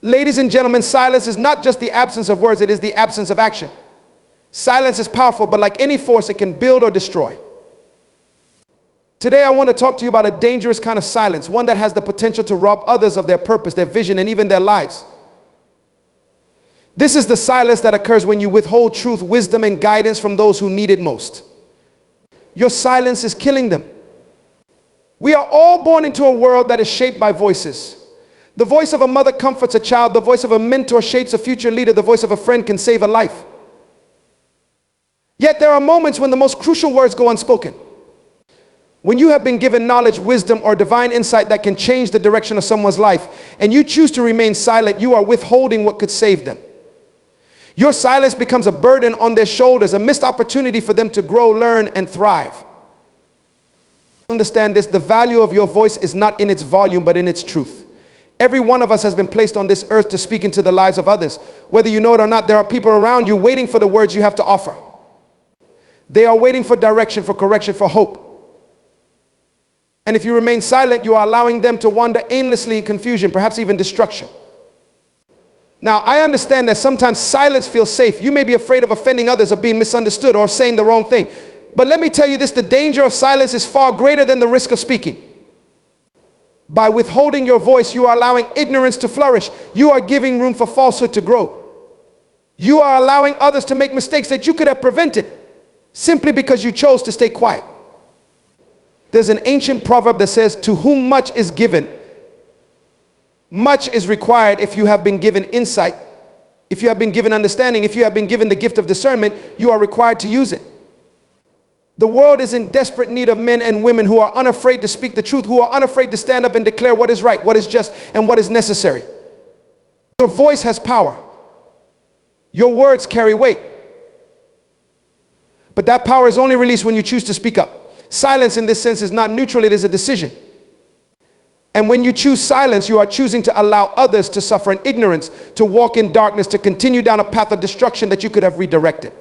Ladies and gentlemen, silence is not just the absence of words, it is the absence of action. Silence is powerful, but like any force, it can build or destroy. Today I want to talk to you about a dangerous kind of silence, one that has the potential to rob others of their purpose, their vision, and even their lives. This is the silence that occurs when you withhold truth, wisdom, and guidance from those who need it most. Your silence is killing them. We are all born into a world that is shaped by voices. The voice of a mother comforts a child. The voice of a mentor shapes a future leader. The voice of a friend can save a life. Yet there are moments when the most crucial words go unspoken. When you have been given knowledge, wisdom, or divine insight that can change the direction of someone's life, and you choose to remain silent, you are withholding what could save them. Your silence becomes a burden on their shoulders, a missed opportunity for them to grow, learn, and thrive. Understand this, the value of your voice is not in its volume, but in its truth. Every one of us has been placed on this earth to speak into the lives of others. Whether you know it or not, there are people around you waiting for the words you have to offer. They are waiting for direction, for correction, for hope. And if you remain silent, you are allowing them to wander aimlessly in confusion, perhaps even destruction. Now, I understand that sometimes silence feels safe. You may be afraid of offending others, or being misunderstood, or saying the wrong thing. But let me tell you this, the danger of silence is far greater than the risk of speaking. By withholding your voice, you are allowing ignorance to flourish. You are giving room for falsehood to grow. You are allowing others to make mistakes that you could have prevented simply because you chose to stay quiet. There's an ancient proverb that says, to whom much is given, much is required. If you have been given insight, if you have been given understanding, if you have been given the gift of discernment, you are required to use it. The world is in desperate need of men and women who are unafraid to speak the truth, who are unafraid to stand up and declare what is right, what is just, and what is necessary. Your voice has power. Your words carry weight. But that power is only released when you choose to speak up. Silence in this sense is not neutral, it is a decision. And when you choose silence, you are choosing to allow others to suffer in ignorance, to walk in darkness, to continue down a path of destruction that you could have redirected.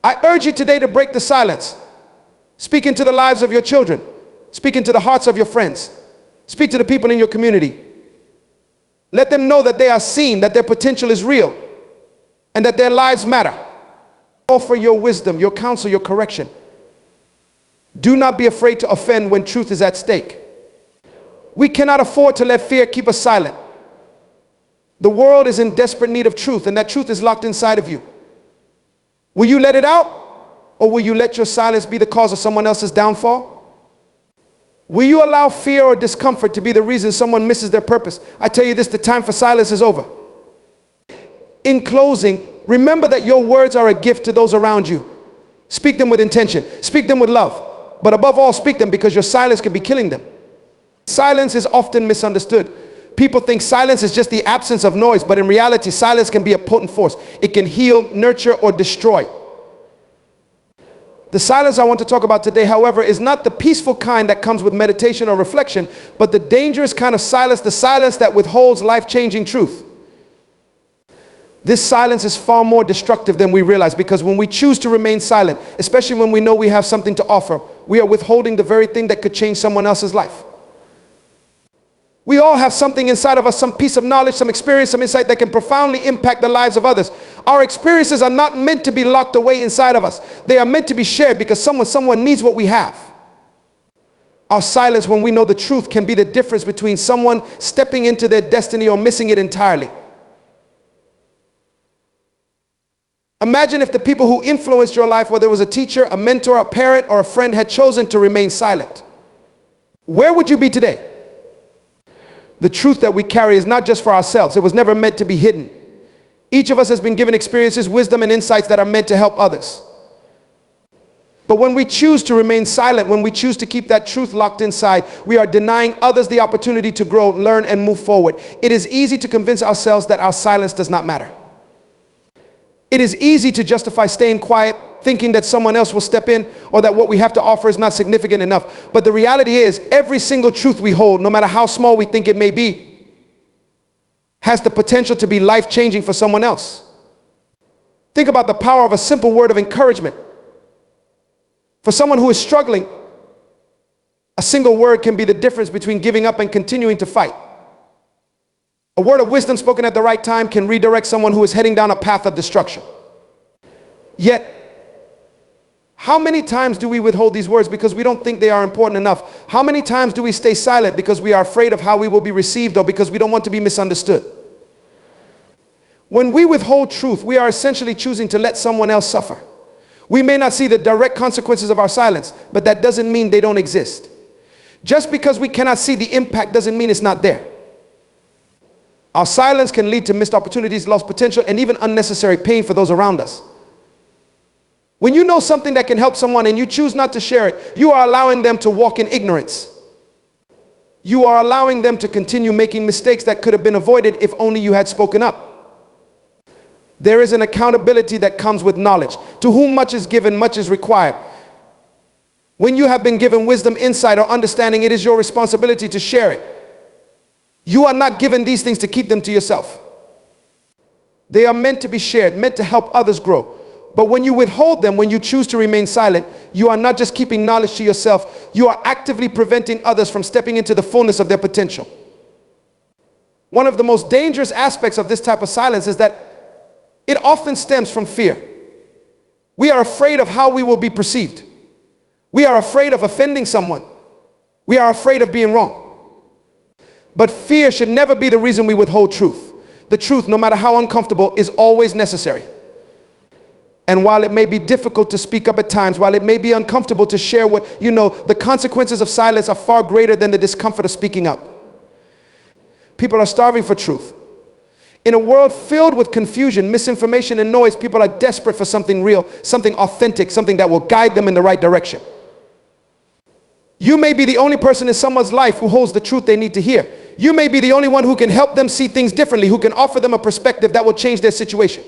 I urge you today to break the silence. Speak into the lives of your children. Speak into the hearts of your friends. Speak to the people in your community. Let them know that they are seen, that their potential is real, and that their lives matter. Offer your wisdom, your counsel, your correction. Do not be afraid to offend when truth is at stake. We cannot afford to let fear keep us silent. The world is in desperate need of truth, and that truth is locked inside of you. Will you let it out, or will you let your silence be the cause of someone else's downfall? Will you allow fear or discomfort to be the reason someone misses their purpose? I tell you this, the time for silence is over. In closing, remember that your words are a gift to those around you. Speak them with intention. Speak them with love. But above all, speak them because your silence can be killing them. Silence is often misunderstood. People think silence is just the absence of noise, but in reality, silence can be a potent force. It can heal, nurture, or destroy. The silence I want to talk about today, however, is not the peaceful kind that comes with meditation or reflection, but the dangerous kind of silence, the silence that withholds life-changing truth. This silence is far more destructive than we realize, because when we choose to remain silent, especially when we know we have something to offer, we are withholding the very thing that could change someone else's life. We all have something inside of us, some piece of knowledge, some experience, some insight that can profoundly impact the lives of others. Our experiences are not meant to be locked away inside of us. They are meant to be shared because someone needs what we have. Our silence, when we know the truth, can be the difference between someone stepping into their destiny or missing it entirely. Imagine if the people who influenced your life, whether it was a teacher, a mentor, a parent, or a friend, had chosen to remain silent. Where would you be today? The truth that we carry is not just for ourselves. It was never meant to be hidden. Each of us has been given experiences, wisdom, and insights that are meant to help others. But when we choose to remain silent, when we choose to keep that truth locked inside, we are denying others the opportunity to grow, learn, and move forward. It is easy to convince ourselves that our silence does not matter. It is easy to justify staying quiet, thinking that someone else will step in, or that what we have to offer is not significant enough. But the reality is, every single truth we hold, no matter how small we think it may be, has the potential to be life-changing for someone else. Think about the power of a simple word of encouragement. For someone who is struggling, a single word can be the difference between giving up and continuing to fight. A word of wisdom spoken at the right time can redirect someone who is heading down a path of destruction. Yet, how many times do we withhold these words because we don't think they are important enough? How many times do we stay silent because we are afraid of how we will be received or because we don't want to be misunderstood? When we withhold truth, we are essentially choosing to let someone else suffer. We may not see the direct consequences of our silence, but that doesn't mean they don't exist. Just because we cannot see the impact doesn't mean it's not there. Our silence can lead to missed opportunities, lost potential, and even unnecessary pain for those around us. When you know something that can help someone and you choose not to share it, you are allowing them to walk in ignorance. You are allowing them to continue making mistakes that could have been avoided if only you had spoken up. There is an accountability that comes with knowledge. To whom much is given, much is required. When you have been given wisdom, insight, or understanding, it is your responsibility to share it. You are not given these things to keep them to yourself. They are meant to be shared, meant to help others grow. But when you withhold them, when you choose to remain silent, you are not just keeping knowledge to yourself, you are actively preventing others from stepping into the fullness of their potential. One of the most dangerous aspects of this type of silence is that it often stems from fear. We are afraid of how we will be perceived. We are afraid of offending someone. We are afraid of being wrong. But fear should never be the reason we withhold truth. The truth, no matter how uncomfortable, is always necessary. And while it may be difficult to speak up at times, while it may be uncomfortable to share what you know, the consequences of silence are far greater than the discomfort of speaking up. People are starving for truth. In a world filled with confusion, misinformation, and noise, people are desperate for something real, something authentic, something that will guide them in the right direction. You may be the only person in someone's life who holds the truth they need to hear. You may be the only one who can help them see things differently, who can offer them a perspective that will change their situation.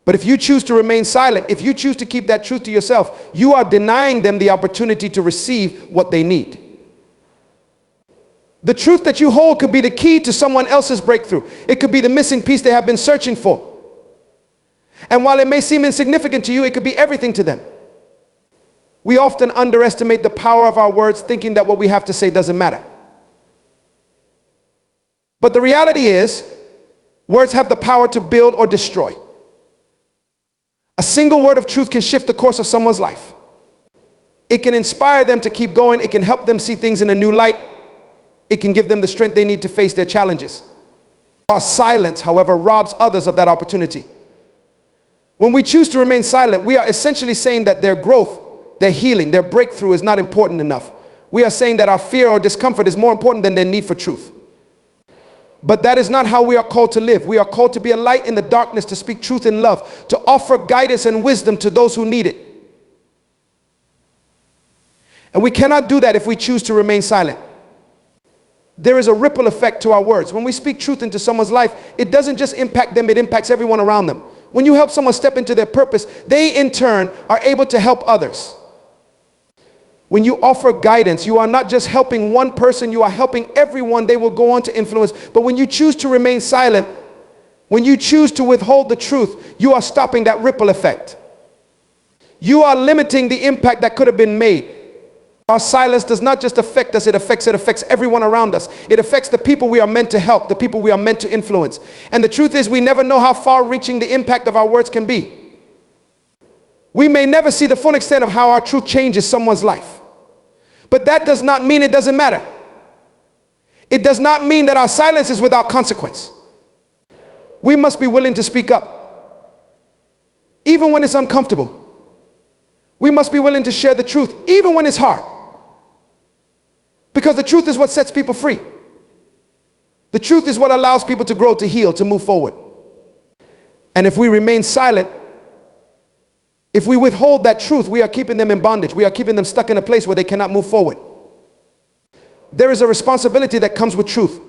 But if you choose to remain silent, if you choose to keep that truth to yourself, you are denying them the opportunity to receive what they need. The truth that you hold could be the key to someone else's breakthrough. It could be the missing piece they have been searching for. And while it may seem insignificant to you, it could be everything to them. We often underestimate the power of our words, thinking that what we have to say doesn't matter. But the reality is, words have the power to build or destroy. A single word of truth can shift the course of someone's life. It can inspire them to keep going. It can help them see things in a new light. It can give them the strength they need to face their challenges. Our silence, however, robs others of that opportunity. When we choose to remain silent, we are essentially saying that their growth, their healing, their breakthrough is not important enough. We are saying that our fear or discomfort is more important than their need for truth. But that is not how we are called to live. We are called to be a light in the darkness, to speak truth in love, to offer guidance and wisdom to those who need it. And we cannot do that if we choose to remain silent. There is a ripple effect to our words. When we speak truth into someone's life, it doesn't just impact them, it impacts everyone around them. When you help someone step into their purpose, they in turn are able to help others. When you offer guidance, you are not just helping one person, you are helping everyone they will go on to influence. But when you choose to remain silent, when you choose to withhold the truth, you are stopping that ripple effect. You are limiting the impact that could have been made. Our silence does not just affect us, it affects everyone around us. It affects the people we are meant to help, the people we are meant to influence. And the truth is, we never know how far-reaching the impact of our words can be. We may never see the full extent of how our truth changes someone's life. But that does not mean it doesn't matter. It does not mean that our silence is without consequence. We must be willing to speak up, even when it's uncomfortable. We must be willing to share the truth, even when it's hard. Because the truth is what sets people free. The truth is what allows people to grow, to heal, to move forward. And if we remain silent, if we withhold that truth, we are keeping them in bondage. We are keeping them stuck in a place where they cannot move forward. There is a responsibility that comes with truth.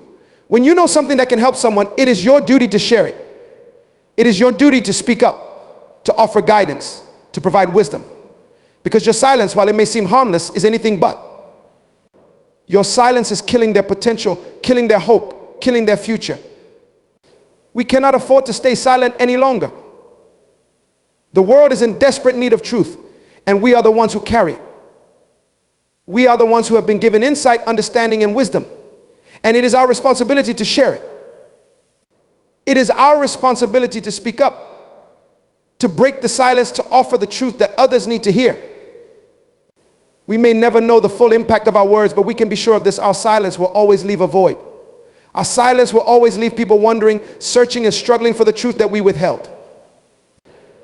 When you know something that can help someone, it is your duty to share it. It is your duty to speak up, to offer guidance, to provide wisdom. Because your silence, while it may seem harmless, is anything but. Your silence is killing their potential, killing their hope, killing their future. We cannot afford to stay silent any longer. The world is in desperate need of truth, and we are the ones who carry it. We are the ones who have been given insight, understanding, and wisdom. And it is our responsibility to share it. It is our responsibility to speak up, to break the silence, to offer the truth that others need to hear. We may never know the full impact of our words, but we can be sure of this: our silence will always leave a void. Our silence will always leave people wondering, searching, and struggling for the truth that we withheld.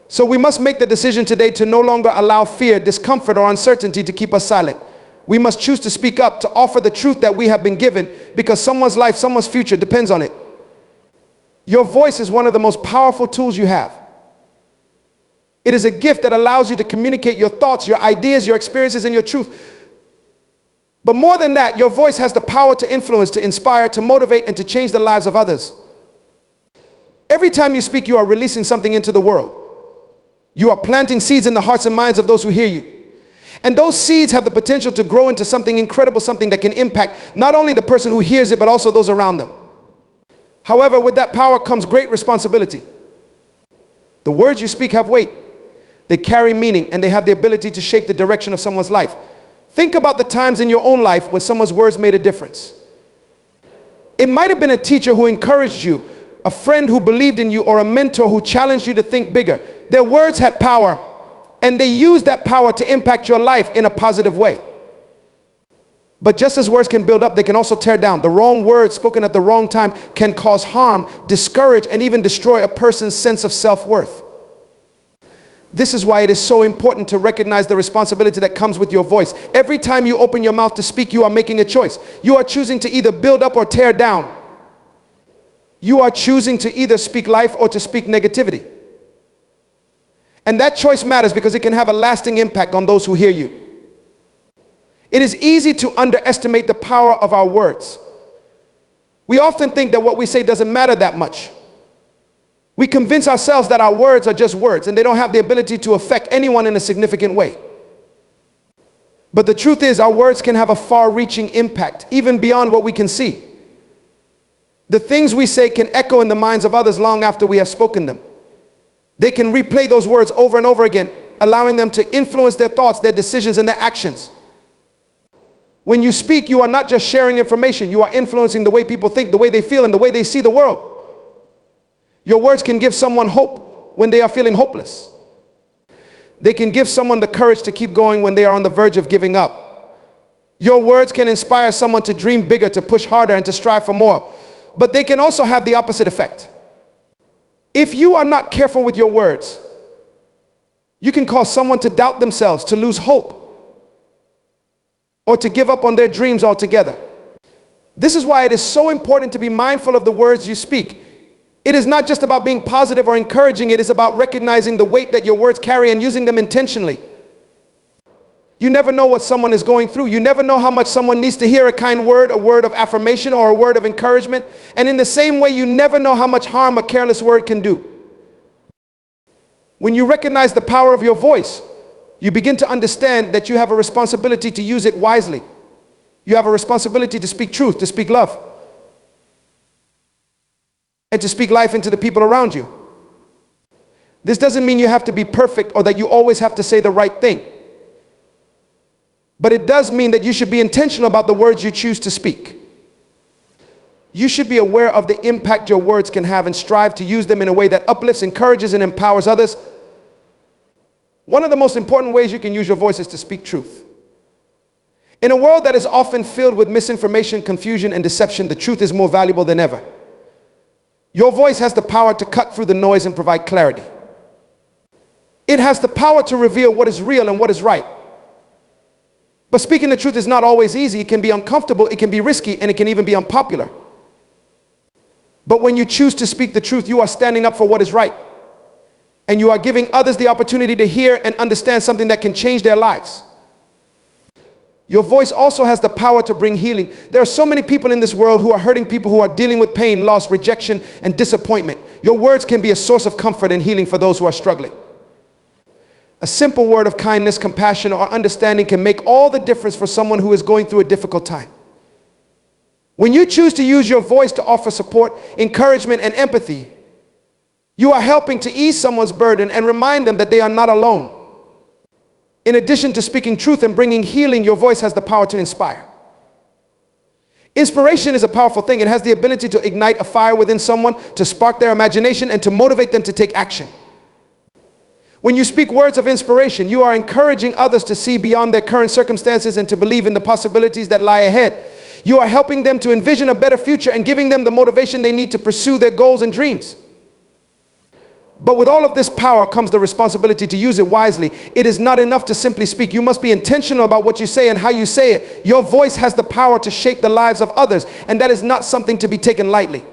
So we must make the decision today to no longer allow fear, discomfort, or uncertainty to keep us silent. We must choose to speak up, to offer the truth that we have been given, because someone's life, someone's future depends on it. Your voice is one of the most powerful tools you have. It is a gift that allows you to communicate your thoughts, your ideas, your experiences, and your truth. But more than that, your voice has the power to influence, to inspire, to motivate, and to change the lives of others. Every time you speak, you are releasing something into the world. You are planting seeds in the hearts and minds of those who hear you. And those seeds have the potential to grow into something incredible, something that can impact not only the person who hears it, but also those around them. However, with that power comes great responsibility. The words you speak have weight. They carry meaning, and they have the ability to shape the direction of someone's life. Think about the times in your own life when someone's words made a difference. It might have been a teacher who encouraged you, a friend who believed in you, or a mentor who challenged you to think bigger. Their words had power, and they used that power to impact your life in a positive way. But just as words can build up, they can also tear down. The wrong words spoken at the wrong time can cause harm, discourage, and even destroy a person's sense of self-worth. This is why it is so important to recognize the responsibility that comes with your voice. Every time you open your mouth to speak, you are making a choice. You are choosing to either build up or tear down. You are choosing to either speak life or to speak negativity. And that choice matters because it can have a lasting impact on those who hear you. It is easy to underestimate the power of our words. We often think that what we say doesn't matter that much. We convince ourselves that our words are just words and they don't have the ability to affect anyone in a significant way. But the truth is, our words can have a far-reaching impact, even beyond what we can see. The things we say can echo in the minds of others long after we have spoken them. They can replay those words over and over again, allowing them to influence their thoughts, their decisions, and their actions. When you speak, you are not just sharing information, you are influencing the way people think, the way they feel, and the way they see the world. Your words can give someone hope when they are feeling hopeless. They can give someone the courage to keep going when they are on the verge of giving up. Your words can inspire someone to dream bigger, to push harder, and to strive for more. But they can also have the opposite effect. If you are not careful with your words, you can cause someone to doubt themselves, to lose hope, or to give up on their dreams altogether. This is why it is so important to be mindful of the words you speak. It is not just about being positive or encouraging, it is about recognizing the weight that your words carry and using them intentionally. You never know what someone is going through. You never know how much someone needs to hear a kind word, a word of affirmation, or a word of encouragement. And in the same way, you never know how much harm a careless word can do. When you recognize the power of your voice, you begin to understand that you have a responsibility to use it wisely. You have a responsibility to speak truth, to speak love, and to speak life into the people around you. This doesn't mean you have to be perfect or that you always have to say the right thing. But it does mean that you should be intentional about the words you choose to speak. You should be aware of the impact your words can have and strive to use them in a way that uplifts, encourages, and empowers others. One of the most important ways you can use your voice is to speak truth. In a world that is often filled with misinformation, confusion, and deception, the truth is more valuable than ever. Your voice has the power to cut through the noise and provide clarity. It has the power to reveal what is real and what is right. But speaking the truth is not always easy. It can be uncomfortable, it can be risky, and it can even be unpopular. But when you choose to speak the truth, you are standing up for what is right. And you are giving others the opportunity to hear and understand something that can change their lives. Your voice also has the power to bring healing. There are so many people in this world who are hurting people, who are dealing with pain, loss, rejection, and disappointment. Your words can be a source of comfort and healing for those who are struggling. A simple word of kindness, compassion, or understanding can make all the difference for someone who is going through a difficult time. When you choose to use your voice to offer support, encouragement, and empathy, you are helping to ease someone's burden and remind them that they are not alone. In addition to speaking truth and bringing healing, your voice has the power to inspire. Inspiration is a powerful thing. It has the ability to ignite a fire within someone, to spark their imagination, and to motivate them to take action. When you speak words of inspiration, you are encouraging others to see beyond their current circumstances and to believe in the possibilities that lie ahead. You are helping them to envision a better future and giving them the motivation they need to pursue their goals and dreams. But with all of this power comes the responsibility to use it wisely. It is not enough to simply speak. You must be intentional about what you say and how you say it. Your voice has the power to shape the lives of others, and that is not something to be taken lightly.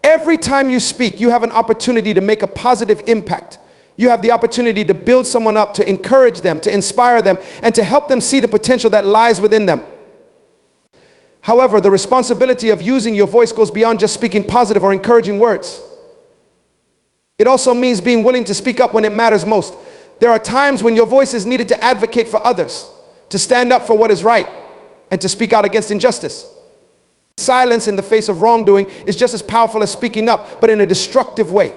Every time you speak, you have an opportunity to make a positive impact. You have the opportunity to build someone up, to encourage them, to inspire them, and to help them see the potential that lies within them. However, the responsibility of using your voice goes beyond just speaking positive or encouraging words. It also means being willing to speak up when it matters most. There are times when your voice is needed to advocate for others, to stand up for what is right, and to speak out against injustice. Silence in the face of wrongdoing is just as powerful as speaking up, but in a destructive way.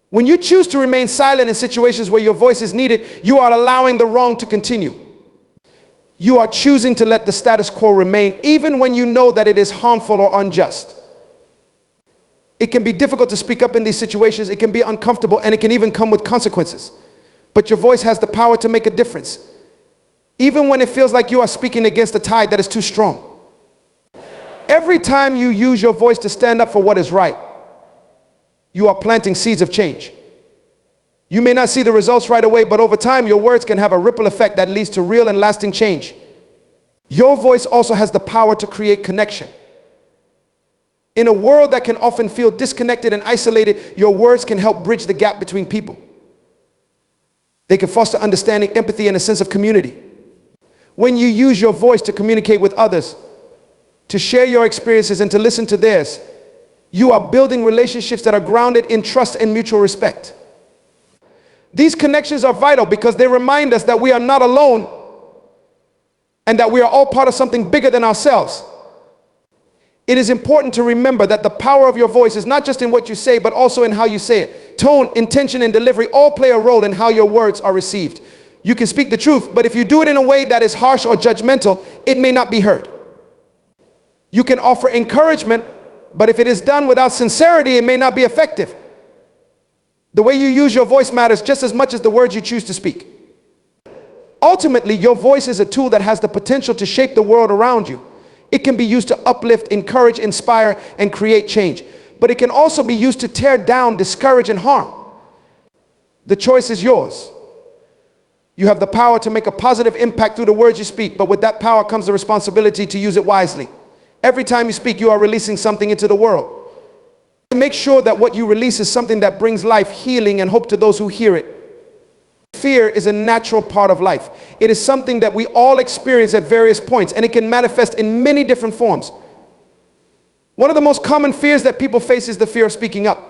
When you choose to remain silent in situations where your voice is needed, you are allowing the wrong to continue. You are choosing to let the status quo remain, even when you know that it is harmful or unjust. It can be difficult to speak up in these situations. It can be uncomfortable, and it can even come with consequences. But your voice has the power to make a difference, even when it feels like you are speaking against a tide that is too strong. Every time you use your voice to stand up for what is right, you are planting seeds of change. You may not see the results right away, but over time, your words can have a ripple effect that leads to real and lasting change. Your voice also has the power to create connection. In a world that can often feel disconnected and isolated, your words can help bridge the gap between people. They can foster understanding, empathy, and a sense of community. When you use your voice to communicate with others, to share your experiences and to listen to theirs, you are building relationships that are grounded in trust and mutual respect. These connections are vital because they remind us that we are not alone and that we are all part of something bigger than ourselves. It is important to remember that the power of your voice is not just in what you say, but also in how you say it. Tone, intention, and delivery all play a role in how your words are received. You can speak the truth, but if you do it in a way that is harsh or judgmental, it may not be heard. You can offer encouragement, but if it is done without sincerity, it may not be effective. The way you use your voice matters just as much as the words you choose to speak. Ultimately, your voice is a tool that has the potential to shape the world around you. It can be used to uplift, encourage, inspire, and create change. But it can also be used to tear down, discourage, and harm. The choice is yours. You have the power to make a positive impact through the words you speak, but with that power comes the responsibility to use it wisely. Every time you speak, you are releasing something into the world. Make sure that what you release is something that brings life, healing, and hope to those who hear it. Fear is a natural part of life. It is something that we all experience at various points, and it can manifest in many different forms. One of the most common fears that people face is the fear of speaking up.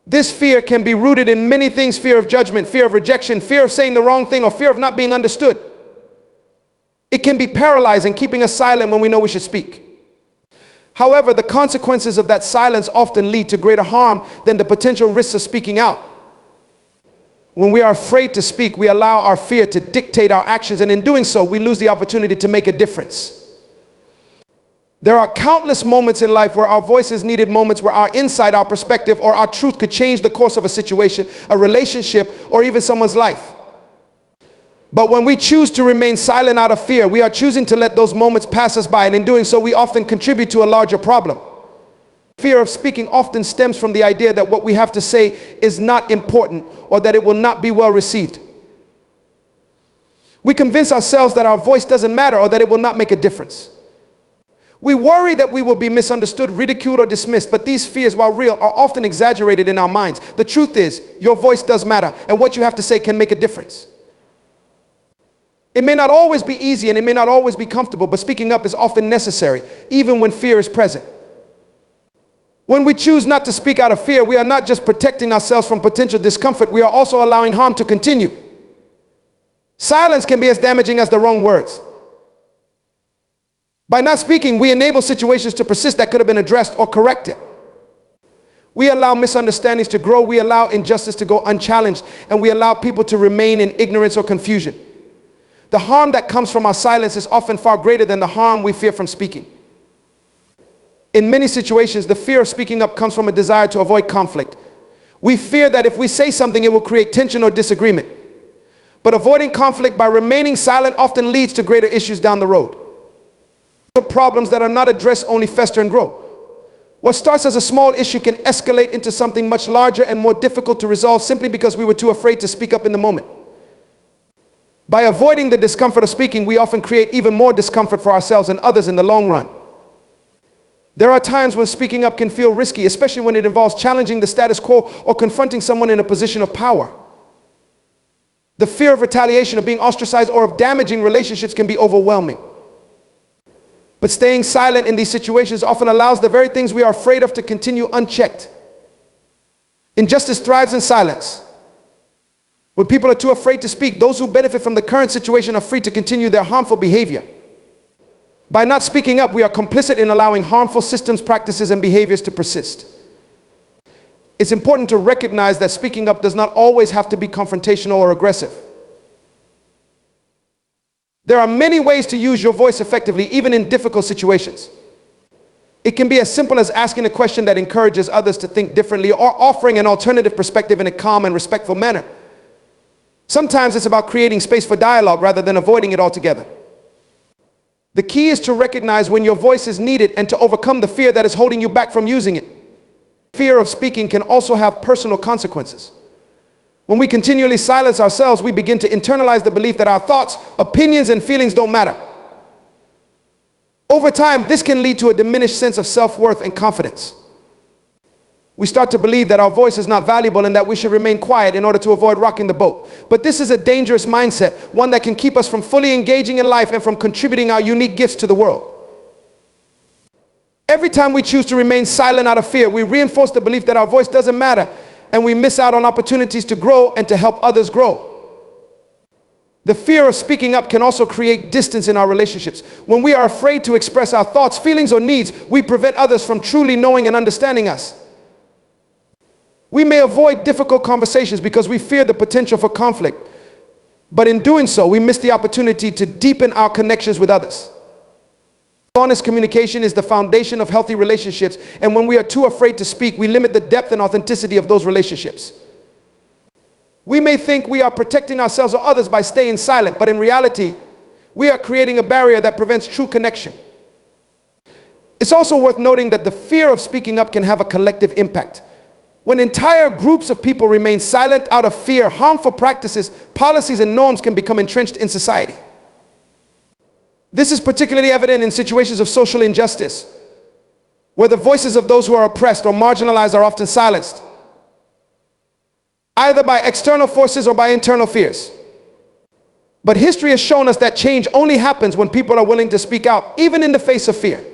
This fear can be rooted in many things: fear of judgment, fear of rejection, fear of saying the wrong thing, or fear of not being understood. It can be paralyzing, keeping us silent when we know we should speak. However, the consequences of that silence often lead to greater harm than the potential risks of speaking out. When we are afraid to speak, we allow our fear to dictate our actions, and in doing so, we lose the opportunity to make a difference. There are countless moments in life where our voice is needed, moments where our insight, our perspective, or our truth could change the course of a situation, a relationship, or even someone's life. But when we choose to remain silent out of fear, we are choosing to let those moments pass us by, and in doing so, we often contribute to a larger problem. Fear of speaking often stems from the idea that what we have to say is not important, or that it will not be well received. We convince ourselves that our voice doesn't matter, or that it will not make a difference. We worry that we will be misunderstood, ridiculed, or dismissed, but these fears, while real, are often exaggerated in our minds. The truth is, your voice does matter, and what you have to say can make a difference. It may not always be easy, and it may not always be comfortable, but speaking up is often necessary, even when fear is present. When we choose not to speak out of fear, we are not just protecting ourselves from potential discomfort, we are also allowing harm to continue. Silence can be as damaging as the wrong words. By not speaking, we enable situations to persist that could have been addressed or corrected. We allow misunderstandings to grow, we allow injustice to go unchallenged, and we allow people to remain in ignorance or confusion. The harm that comes from our silence is often far greater than the harm we fear from speaking. In many situations, the fear of speaking up comes from a desire to avoid conflict. We fear that if we say something, it will create tension or disagreement. But avoiding conflict by remaining silent often leads to greater issues down the road. The problems that are not addressed only fester and grow. What starts as a small issue can escalate into something much larger and more difficult to resolve simply because we were too afraid to speak up in the moment. By avoiding the discomfort of speaking, we often create even more discomfort for ourselves and others in the long run. There are times when speaking up can feel risky, especially when it involves challenging the status quo or confronting someone in a position of power. The fear of retaliation, of being ostracized, or of damaging relationships can be overwhelming. But staying silent in these situations often allows the very things we are afraid of to continue unchecked. Injustice thrives in silence. When people are too afraid to speak, those who benefit from the current situation are free to continue their harmful behavior. By not speaking up, we are complicit in allowing harmful systems, practices, and behaviors to persist. It's important to recognize that speaking up does not always have to be confrontational or aggressive. There are many ways to use your voice effectively, even in difficult situations. It can be as simple as asking a question that encourages others to think differently, or offering an alternative perspective in a calm and respectful manner. Sometimes it's about creating space for dialogue rather than avoiding it altogether. The key is to recognize when your voice is needed and to overcome the fear that is holding you back from using it. Fear of speaking can also have personal consequences. When we continually silence ourselves, we begin to internalize the belief that our thoughts, opinions, and feelings don't matter. Over time, this can lead to a diminished sense of self-worth and confidence. We start to believe that our voice is not valuable and that we should remain quiet in order to avoid rocking the boat. But this is a dangerous mindset, one that can keep us from fully engaging in life and from contributing our unique gifts to the world. Every time we choose to remain silent out of fear, we reinforce the belief that our voice doesn't matter, and we miss out on opportunities to grow and to help others grow. The fear of speaking up can also create distance in our relationships. When we are afraid to express our thoughts, feelings, or needs, we prevent others from truly knowing and understanding us. We may avoid difficult conversations because we fear the potential for conflict, but in doing so, we miss the opportunity to deepen our connections with others. Honest communication is the foundation of healthy relationships, and when we are too afraid to speak, we limit the depth and authenticity of those relationships. We may think we are protecting ourselves or others by staying silent, but in reality, we are creating a barrier that prevents true connection. It's also worth noting that the fear of speaking up can have a collective impact. When entire groups of people remain silent out of fear, harmful practices, policies, and norms can become entrenched in society. This is particularly evident in situations of social injustice, where the voices of those who are oppressed or marginalized are often silenced, either by external forces or by internal fears. But history has shown us that change only happens when people are willing to speak out, even in the face of fear.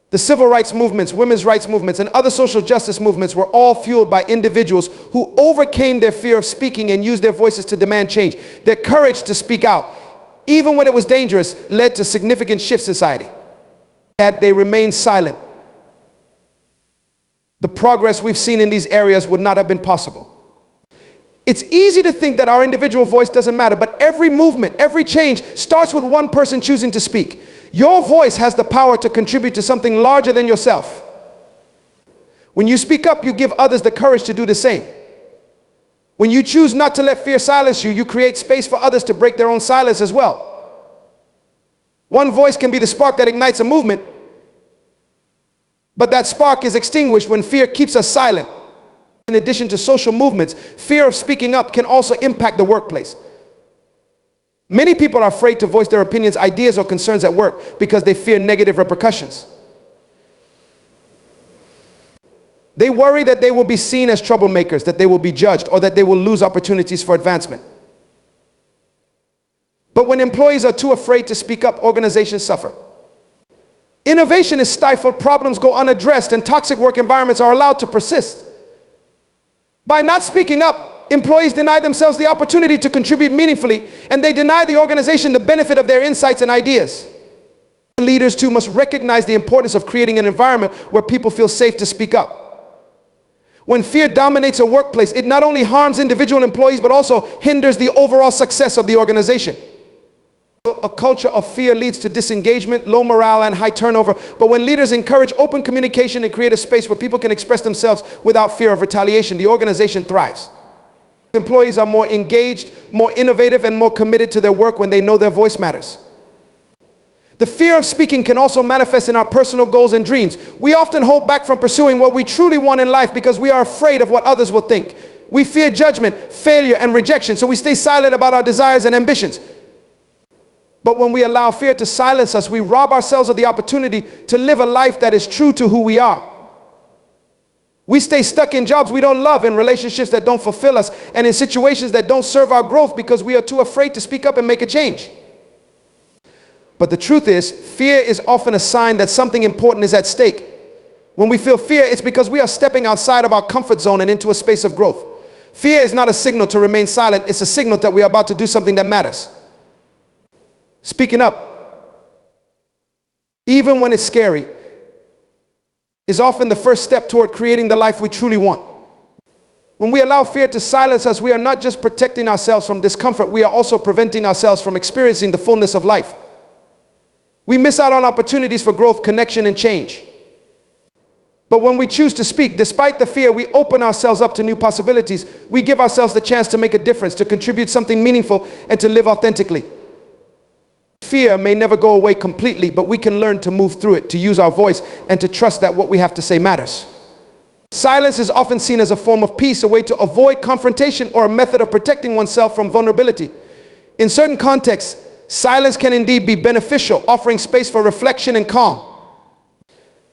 The civil rights movements, women's rights movements, and other social justice movements were all fueled by individuals who overcame their fear of speaking and used their voices to demand change. Their courage to speak out, even when it was dangerous, led to significant shifts in society. Had they remained silent, the progress we've seen in these areas would not have been possible. It's easy to think that our individual voice doesn't matter, but every movement, every change starts with one person choosing to speak. Your voice has the power to contribute to something larger than yourself. When you speak up, you give others the courage to do the same. When you choose not to let fear silence you, you create space for others to break their own silence as well. One voice can be the spark that ignites a movement, but that spark is extinguished when fear keeps us silent. In addition to social movements, fear of speaking up can also impact the workplace. Many people are afraid to voice their opinions, ideas, or concerns at work because they fear negative repercussions. They worry that they will be seen as troublemakers, that they will be judged, or that they will lose opportunities for advancement. But when employees are too afraid to speak up, organizations suffer. Innovation is stifled, problems go unaddressed, and toxic work environments are allowed to persist. By not speaking up, employees deny themselves the opportunity to contribute meaningfully, and they deny the organization the benefit of their insights and ideas. Leaders too must recognize the importance of creating an environment where people feel safe to speak up. When fear dominates a workplace, it not only harms individual employees, but also hinders the overall success of the organization. A culture of fear leads to disengagement, low morale, and high turnover. But when leaders encourage open communication and create a space where people can express themselves without fear of retaliation, the organization thrives. Employees are more engaged, more innovative, and more committed to their work when they know their voice matters. The fear of speaking can also manifest in our personal goals and dreams. We often hold back from pursuing what we truly want in life because we are afraid of what others will think. We fear judgment, failure, and rejection, so we stay silent about our desires and ambitions. But when we allow fear to silence us, we rob ourselves of the opportunity to live a life that is true to who we are. We stay stuck in jobs we don't love, in relationships that don't fulfill us, and in situations that don't serve our growth because we are too afraid to speak up and make a change. But the truth is, fear is often a sign that something important is at stake. When we feel fear, it's because we are stepping outside of our comfort zone and into a space of growth. Fear is not a signal to remain silent. It's a signal that we are about to do something that matters. Speaking up, even when it's scary, is often the first step toward creating the life we truly want. When we allow fear to silence us, we are not just protecting ourselves from discomfort, we are also preventing ourselves from experiencing the fullness of life. We miss out on opportunities for growth, connection, and change. But when we choose to speak, despite the fear, we open ourselves up to new possibilities. We give ourselves the chance to make a difference, to contribute something meaningful, and to live authentically. Fear may never go away completely, but we can learn to move through it, to use our voice, and to trust that what we have to say matters. Silence is often seen as a form of peace, a way to avoid confrontation, or a method of protecting oneself from vulnerability. In certain contexts, silence can indeed be beneficial, offering space for reflection and calm.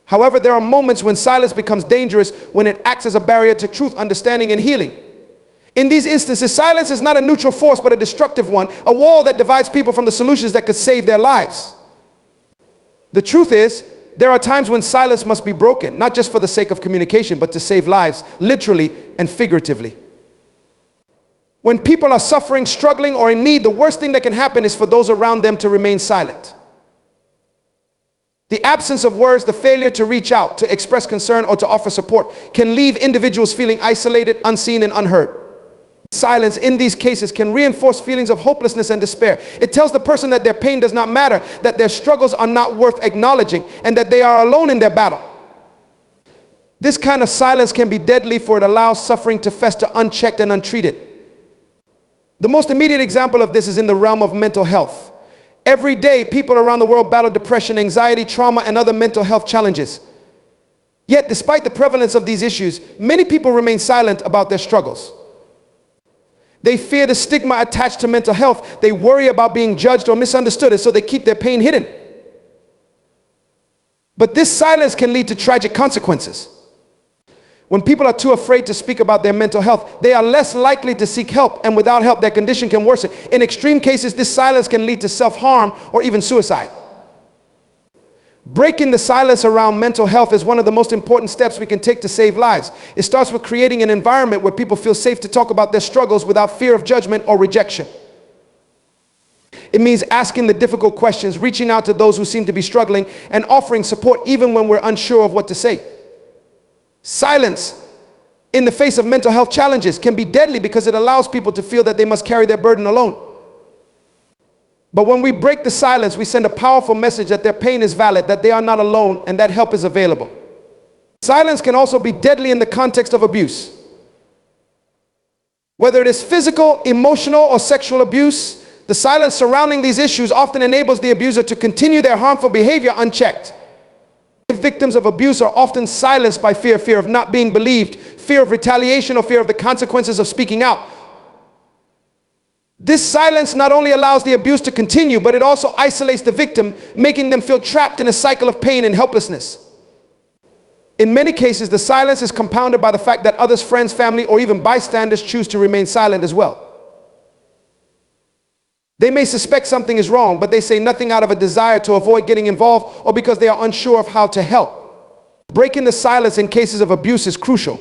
However, there are moments when silence becomes dangerous, when it acts as a barrier to truth, understanding, and healing. In these instances, silence is not a neutral force, but a destructive one, a wall that divides people from the solutions that could save their lives. The truth is, there are times when silence must be broken, not just for the sake of communication, but to save lives, literally and figuratively. When people are suffering, struggling, or in need, the worst thing that can happen is for those around them to remain silent. The absence of words, the failure to reach out, to express concern, or to offer support can leave individuals feeling isolated, unseen, and unheard. Silence in these cases can reinforce feelings of hopelessness and despair. It tells the person that their pain does not matter, that their struggles are not worth acknowledging, and that they are alone in their battle. This kind of silence can be deadly, for it allows suffering to fester unchecked and untreated. The most immediate example of this is in the realm of mental health. Every day, people around the world battle depression, anxiety, trauma, and other mental health challenges. Yet, despite the prevalence of these issues, many people remain silent about their struggles. They fear the stigma attached to mental health. They worry about being judged or misunderstood, and so they keep their pain hidden. But this silence can lead to tragic consequences. When people are too afraid to speak about their mental health, they are less likely to seek help, and without help, their condition can worsen. In extreme cases, this silence can lead to self-harm or even suicide. Breaking the silence around mental health is one of the most important steps we can take to save lives. It starts with creating an environment where people feel safe to talk about their struggles without fear of judgment or rejection. It means asking the difficult questions, reaching out to those who seem to be struggling, and offering support even when we're unsure of what to say. Silence in the face of mental health challenges can be deadly because it allows people to feel that they must carry their burden alone. But when we break the silence, we send a powerful message that their pain is valid, that they are not alone, and that help is available. Silence can also be deadly in the context of abuse. Whether it is physical, emotional, or sexual abuse, the silence surrounding these issues often enables the abuser to continue their harmful behavior unchecked. Victims of abuse are often silenced by fear of not being believed, fear of retaliation, or fear of the consequences of speaking out. This silence not only allows the abuse to continue, but it also isolates the victim, making them feel trapped in a cycle of pain and helplessness. In many cases, the silence is compounded by the fact that others, friends, family, or even bystanders choose to remain silent as well. They may suspect something is wrong, but they say nothing out of a desire to avoid getting involved or because they are unsure of how to help. Breaking the silence in cases of abuse is crucial.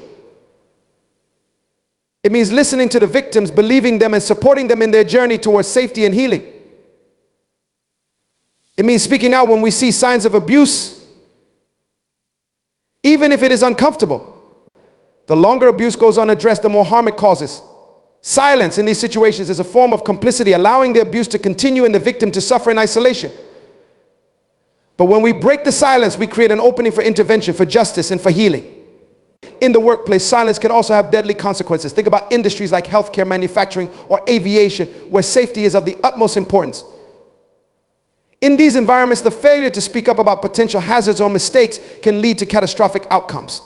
It means listening to the victims, believing them, and supporting them in their journey towards safety and healing. It means speaking out when we see signs of abuse, even if it is uncomfortable. The longer abuse goes unaddressed, the more harm it causes. Silence in these situations is a form of complicity, allowing the abuse to continue and the victim to suffer in isolation. But when we break the silence, we create an opening for intervention, for justice, and for healing. In the workplace, silence can also have deadly consequences. Think about industries like healthcare, manufacturing, or aviation, where safety is of the utmost importance. In these environments, the failure to speak up about potential hazards or mistakes can lead to catastrophic outcomes.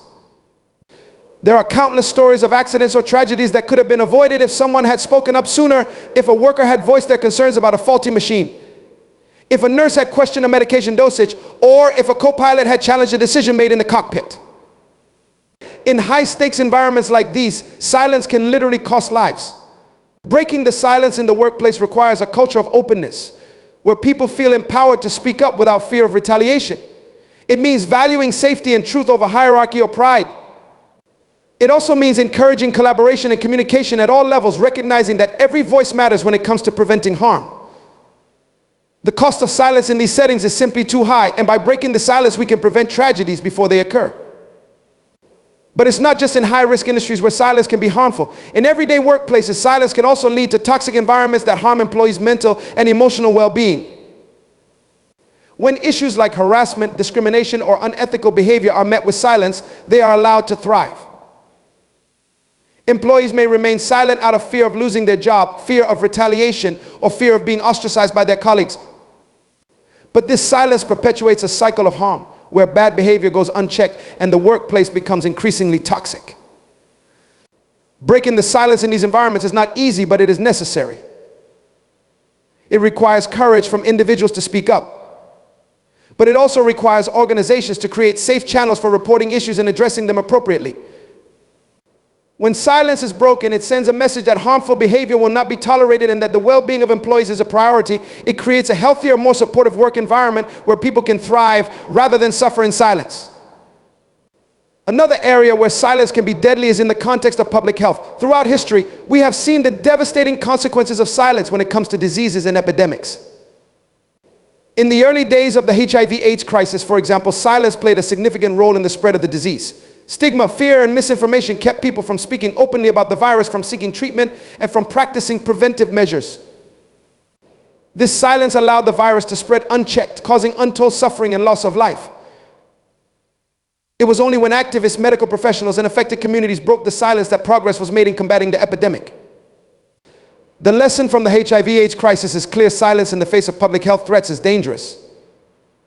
There are countless stories of accidents or tragedies that could have been avoided if someone had spoken up sooner, if a worker had voiced their concerns about a faulty machine, if a nurse had questioned a medication dosage, or if a co-pilot had challenged a decision made in the cockpit. In high-stakes environments like these, silence can literally cost lives. Breaking the silence in the workplace requires a culture of openness, where people feel empowered to speak up without fear of retaliation. It means valuing safety and truth over hierarchy or pride. It also means encouraging collaboration and communication at all levels, recognizing that every voice matters when it comes to preventing harm. The cost of silence in these settings is simply too high, and by breaking the silence, we can prevent tragedies before they occur. But it's not just in high-risk industries where silence can be harmful. In everyday workplaces, silence can also lead to toxic environments that harm employees' mental and emotional well-being. When issues like harassment, discrimination, or unethical behavior are met with silence, they are allowed to thrive. Employees may remain silent out of fear of losing their job, fear of retaliation, or fear of being ostracized by their colleagues. But this silence perpetuates a cycle of harm, where bad behavior goes unchecked and the workplace becomes increasingly toxic. Breaking the silence in these environments is not easy, but it is necessary. It requires courage from individuals to speak up. But it also requires organizations to create safe channels for reporting issues and addressing them appropriately. When silence is broken, it sends a message that harmful behavior will not be tolerated and that the well-being of employees is a priority. It creates a healthier, more supportive work environment where people can thrive rather than suffer in silence. Another area where silence can be deadly is in the context of public health. Throughout history, we have seen the devastating consequences of silence when it comes to diseases and epidemics. In the early days of the HIV/AIDS crisis, for example, silence played a significant role in the spread of the disease. Stigma, fear, and misinformation kept people from speaking openly about the virus, from seeking treatment, and from practicing preventive measures. This silence allowed the virus to spread unchecked, causing untold suffering and loss of life. It was only when activists, medical professionals, and affected communities broke the silence that progress was made in combating the epidemic. The lesson from the HIV/AIDS crisis is clear: silence in the face of public health threats is dangerous.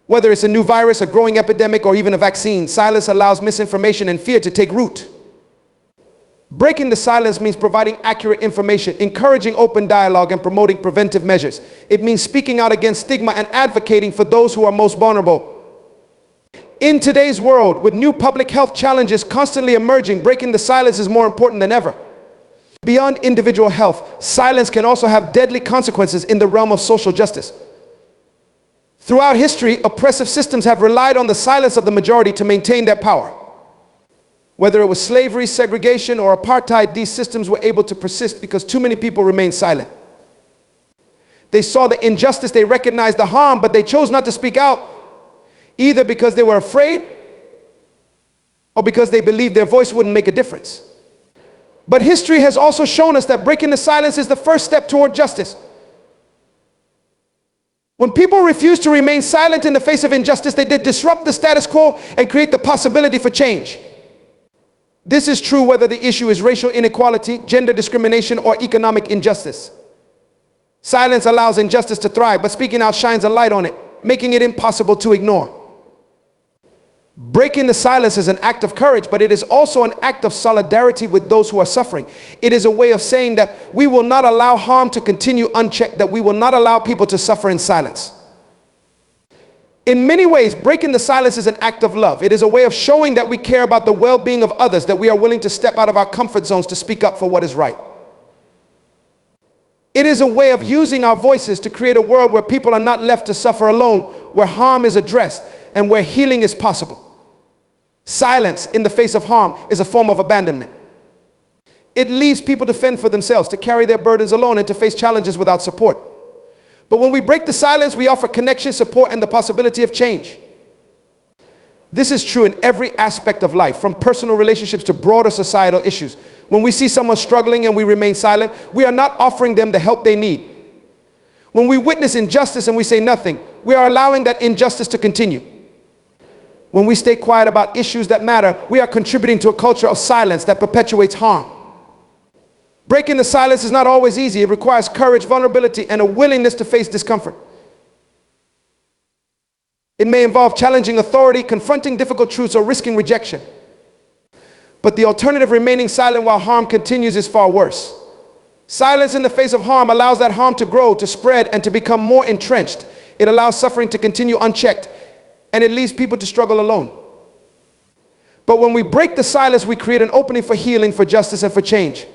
Whether it's a new virus, a growing epidemic, or even a vaccine, silence allows misinformation and fear to take root. Breaking the silence means providing accurate information, encouraging open dialogue, and promoting preventive measures. It means speaking out against stigma and advocating for those who are most vulnerable. In today's world, with new public health challenges constantly emerging, breaking the silence is more important than ever. Beyond individual health, silence can also have deadly consequences in the realm of social justice. Throughout history, oppressive systems have relied on the silence of the majority to maintain their power. Whether it was slavery, segregation, or apartheid, these systems were able to persist because too many people remained silent. They saw the injustice, they recognized the harm, but they chose not to speak out, either because they were afraid or because they believed their voice wouldn't make a difference. But history has also shown us that breaking the silence is the first step toward justice. When people refuse to remain silent in the face of injustice, they disrupt the status quo and create the possibility for change. This is true whether the issue is racial inequality, gender discrimination, or economic injustice. Silence allows injustice to thrive, but speaking out shines a light on it, making it impossible to ignore. Breaking the silence is an act of courage, but it is also an act of solidarity with those who are suffering. It is a way of saying that we will not allow harm to continue unchecked, that we will not allow people to suffer in silence. In many ways, breaking the silence is an act of love. It is a way of showing that we care about the well-being of others, that we are willing to step out of our comfort zones to speak up for what is right. It is a way of using our voices to create a world where people are not left to suffer alone, where harm is addressed, and where healing is possible. Silence in the face of harm is a form of abandonment. It leaves people to fend for themselves, to carry their burdens alone, and to face challenges without support. But when we break the silence, we offer connection, support, and the possibility of change. This is true in every aspect of life, from personal relationships to broader societal issues. When we see someone struggling and we remain silent, we are not offering them the help they need. When we witness injustice and we say nothing, we are allowing that injustice to continue. When we stay quiet about issues that matter, we are contributing to a culture of silence that perpetuates harm. Breaking the silence is not always easy. It requires courage, vulnerability, and a willingness to face discomfort. It may involve challenging authority, confronting difficult truths, or risking rejection. But the alternative, remaining silent while harm continues, is far worse. Silence in the face of harm allows that harm to grow, to spread, and to become more entrenched. It allows suffering to continue unchecked, and it leaves people to struggle alone. But when we break the silence, we create an opening for healing, for justice, and for change.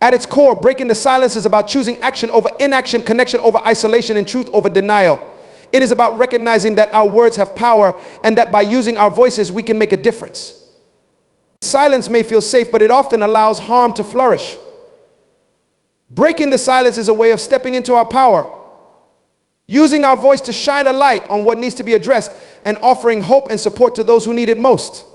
At its core, breaking the silence is about choosing action over inaction, connection over isolation, and truth over denial. It is about recognizing that our words have power and that by using our voices, we can make a difference. Silence may feel safe, but it often allows harm to flourish. Breaking the silence is a way of stepping into our power, using our voice to shine a light on what needs to be addressed, and offering hope and support to those who need it most.